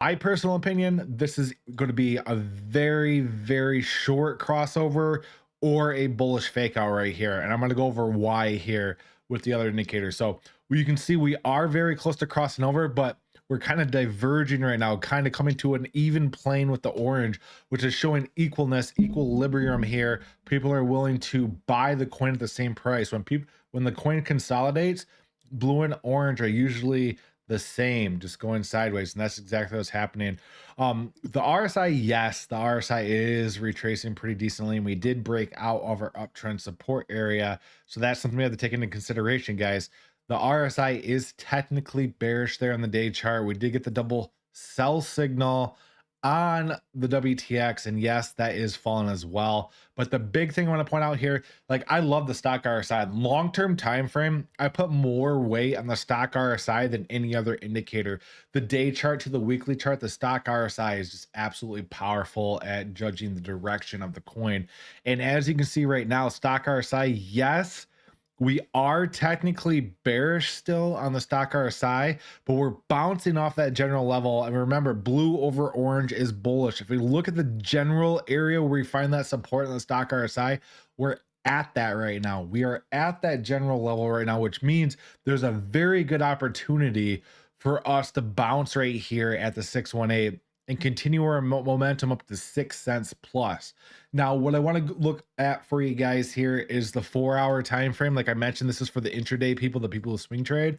My personal opinion, this is going to be a very, very short crossover or a bullish fake out right here. And I'm going to go over why here with the other indicators. So you can see we are very close to crossing over, but we're kind of diverging right now, kind of coming to an even plane with the orange, which is showing equalness, equilibrium here. People are willing to buy the coin at the same price. When the coin consolidates, blue and orange are usually the same, just going sideways, and that's exactly what's happening. The RSI, yes, the RSI is retracing pretty decently, and we did break out of our uptrend support area, so that's something we have to take into consideration, guys. The RSI is technically bearish there on the day chart. We did get the double sell signal on the WTX, and yes, that is falling as well. But the big thing I want to point out here, like, I love the stock RSI long-term time frame. I put more weight on the stock RSI than any other indicator. The day chart to the weekly chart, the stock RSI is just absolutely powerful at judging the direction of the coin. And as you can see right now, stock RSI, yes, we are technically bearish still on the stock RSI, but we're bouncing off that general level. And remember, blue over orange is bullish. If we look at the general area where we find that support in the stock RSI, we're at that right now. We are at that general level right now, which means there's a very good opportunity for us to bounce right here at the 618 and continue our momentum up to 6 cents plus. Now, what I want to look at for you guys here is the 4-hour time frame. Like I mentioned, this is for the intraday people, the people who swing trade.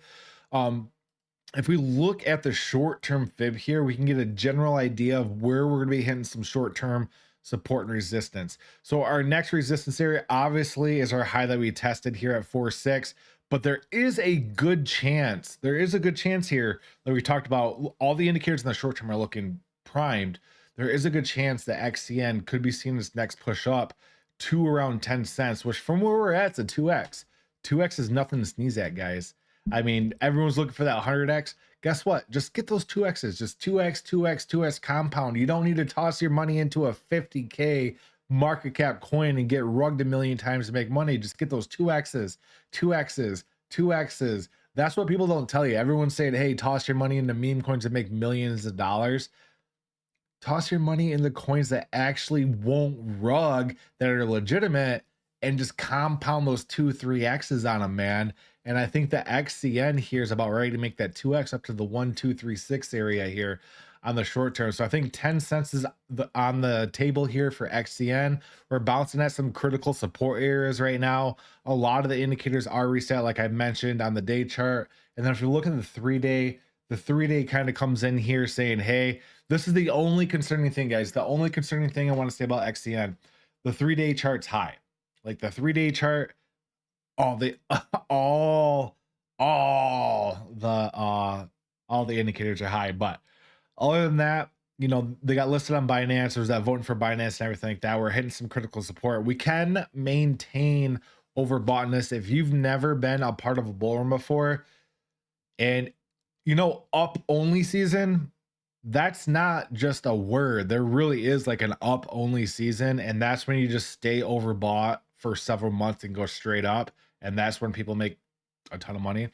If we look at the short-term fib here, we can get a general idea of where we're going to be hitting some short-term support and resistance. So our next resistance area obviously is our high that we tested here at 4.6, but there is a good chance here that we talked about. All the indicators in the short term are looking primed. There is a good chance that XCN could be seeing this next push up to around 10 cents, which from where we're at, it's a 2x. 2x is nothing to sneeze at, guys. I mean, everyone's looking for that 100x. Guess what? Just get those 2x's, just 2x, 2x, 2x compound. You don't need to toss your money into a 50K market cap coin and get rugged a million times to make money. Just get those 2x's, 2x's, 2x's. That's what people don't tell you. Everyone's saying, hey, toss your money into meme coins and make millions of dollars. Toss your money in the coins that actually won't rug, that are legitimate, and just compound those 2-3x's on them, man. And I think the XCN here is about ready to make that 2x up to the 1-2-3-6 area here on the short term. So I think 10 cents is on the table here for XCN. We're bouncing at some critical support areas right now. A lot of the indicators are reset, like I mentioned on the day chart. And then if you look at the 3-day, the 3-day kind of comes in here saying, hey, this is the only concerning thing, guys. The only concerning thing I want to say about XCN, the 3-day chart's high. Like the 3-day chart, all the indicators are high. But other than that, you know, they got listed on Binance. There's that voting for Binance and everything like that. We're hitting some critical support. We can maintain overboughtness. If you've never been a part of a bull run before, and you know, up only season, that's not just a word. There really is like an up only season, and that's when you just stay overbought for several months and go straight up, and that's when people make a ton of money.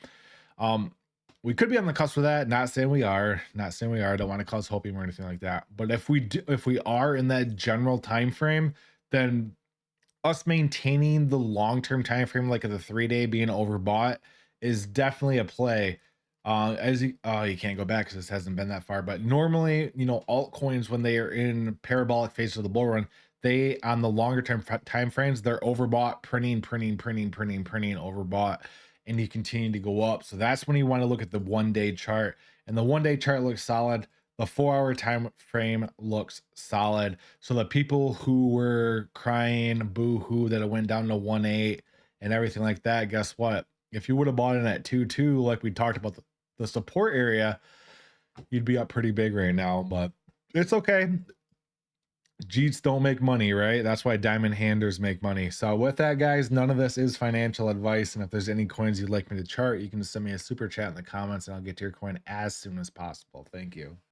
We could be on the cusp of that. Not saying we are. Don't want to cause hopium or anything like that. But if we are in that general time frame, then us maintaining the long-term time frame, like the 3-day being overbought, is definitely a play. You can't go back because this hasn't been that far, but normally, you know, altcoins, when they are in parabolic phase of the bull run, they, on the longer term time frames, they're overbought, printing overbought, and you continue to go up. So that's when you want to look at the 1-day chart, and the 1-day chart looks solid. The 4-hour time frame looks solid. So the people who were crying boo-hoo that it went down to 1.8 and everything like that, guess what? If you would have bought in at 2.2, like we talked about the support area, you'd be up pretty big right now. But it's okay. Jeets don't make money, right? That's why diamond handers make money. So with that, guys, none of this is financial advice. And if there's any coins you'd like me to chart, you can send me a super chat in the comments and I'll get to your coin as soon as possible. Thank you.